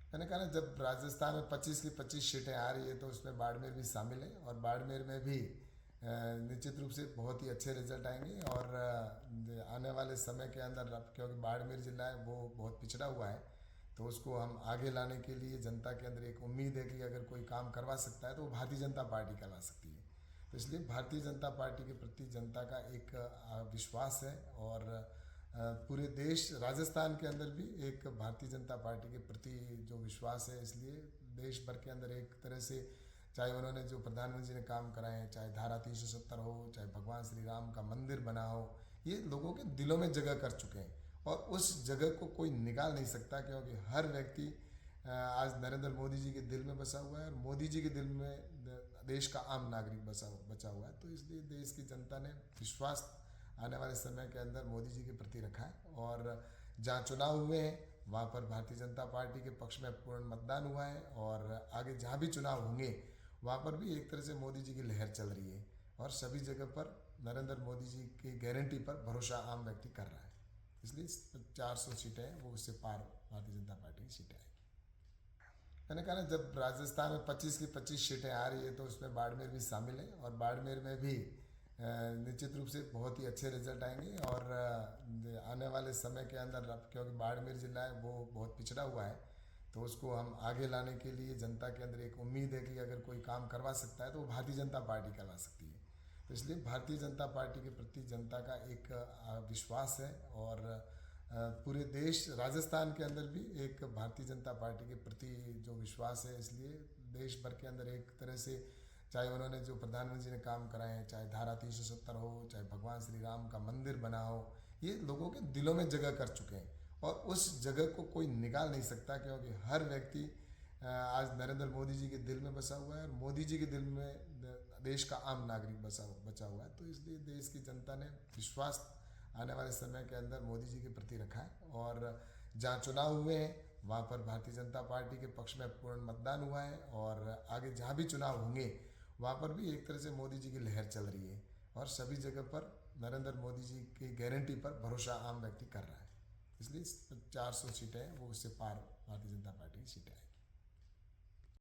मैंने कहा ना, जब राजस्थान में 25 की 25 सीटें आ रही है तो उसमें बाड़मेर भी शामिल है और बाड़मेर में भी निश्चित रूप से बहुत ही अच्छे रिजल्ट आएंगे। और आने वाले समय के अंदर, अब क्योंकि बाड़मेर जिला है वो बहुत पिछड़ा हुआ है, तो उसको हम आगे लाने के लिए जनता के अंदर एक उम्मीद है कि अगर कोई काम करवा सकता है तो वो भारतीय जनता पार्टी करवा सकती है। तो इसलिए भारतीय जनता पार्टी के प्रति जनता का एक विश्वास है। और पूरे देश, राजस्थान के अंदर भी एक भारतीय जनता पार्टी के प्रति जो विश्वास है, इसलिए देश भर के अंदर एक तरह से, चाहे उन्होंने जो प्रधानमंत्री जी ने काम कराए हैं, चाहे धारा 370 हो, चाहे भगवान श्री राम का मंदिर बना हो, ये लोगों के दिलों में जगह कर चुके हैं और उस जगह को कोई निकाल नहीं सकता, क्योंकि हर व्यक्ति आज नरेंद्र मोदी जी के दिल में बसा हुआ है और मोदी जी के दिल में देश का आम नागरिक बचा हुआ है। तो इसलिए देश की जनता ने विश्वास आने वाले समय के अंदर मोदी जी के प्रति रखा है। और जहाँ चुनाव हुए हैं वहाँ पर भारतीय जनता पार्टी के पक्ष में पूर्ण मतदान हुआ है और आगे जहाँ भी चुनाव होंगे वहाँ पर भी एक तरह से मोदी जी की लहर चल रही है और सभी जगह पर नरेंद्र मोदी जी की गारंटी पर भरोसा आम व्यक्ति कर रहा है। इसलिए 400 सीटें हैं वो उससे पार भारतीय जनता पार्टी की सीटें आएंगी। मैंने कहा ना, जब राजस्थान में 25 की 25 सीटें आ रही है तो उसमें बाड़मेर भी शामिल है और बाड़मेर में भी निश्चित रूप से बहुत ही अच्छे रिजल्ट आएंगे। और आने वाले समय के अंदर, अब क्योंकि बाड़मेर जिला है वो बहुत पिछड़ा हुआ है, तो उसको हम आगे लाने के लिए जनता के अंदर एक उम्मीद है कि अगर कोई काम करवा सकता है तो वो भारतीय जनता पार्टी करवा सकती है। तो इसलिए भारतीय जनता पार्टी के प्रति जनता का एक विश्वास है। और पूरे देश, राजस्थान के अंदर भी एक भारतीय जनता पार्टी के प्रति जो विश्वास है, इसलिए देश भर के अंदर एक तरह से, चाहे उन्होंने जो प्रधानमंत्री जी ने काम कराए हैं, चाहे धारा 370 हो, चाहे भगवान श्री राम का मंदिर बना हो, ये लोगों के दिलों में जगह कर चुके हैं और उस जगह को कोई निकाल नहीं सकता, क्योंकि हर व्यक्ति आज नरेंद्र मोदी जी के दिल में बसा हुआ है और मोदी जी के दिल में देश का आम नागरिक बचा हुआ है। तो इसलिए देश की जनता ने विश्वास आने वाले समय के अंदर मोदी जी के प्रति रखा है और जहाँ चुनाव हुए हैं वहाँ पर भारतीय जनता पार्टी के पक्ष में पूर्ण मतदान हुआ है और आगे जहाँ भी चुनाव होंगे वहाँ पर भी एक तरह से मोदी जी की लहर चल रही है और सभी जगह पर नरेंद्र मोदी जी की गारंटी पर भरोसा आम व्यक्ति कर रहा है। इसलिए 400 सीटें हैं वो उससे पार भारतीय जनता पार्टी की सीटें आएंगी।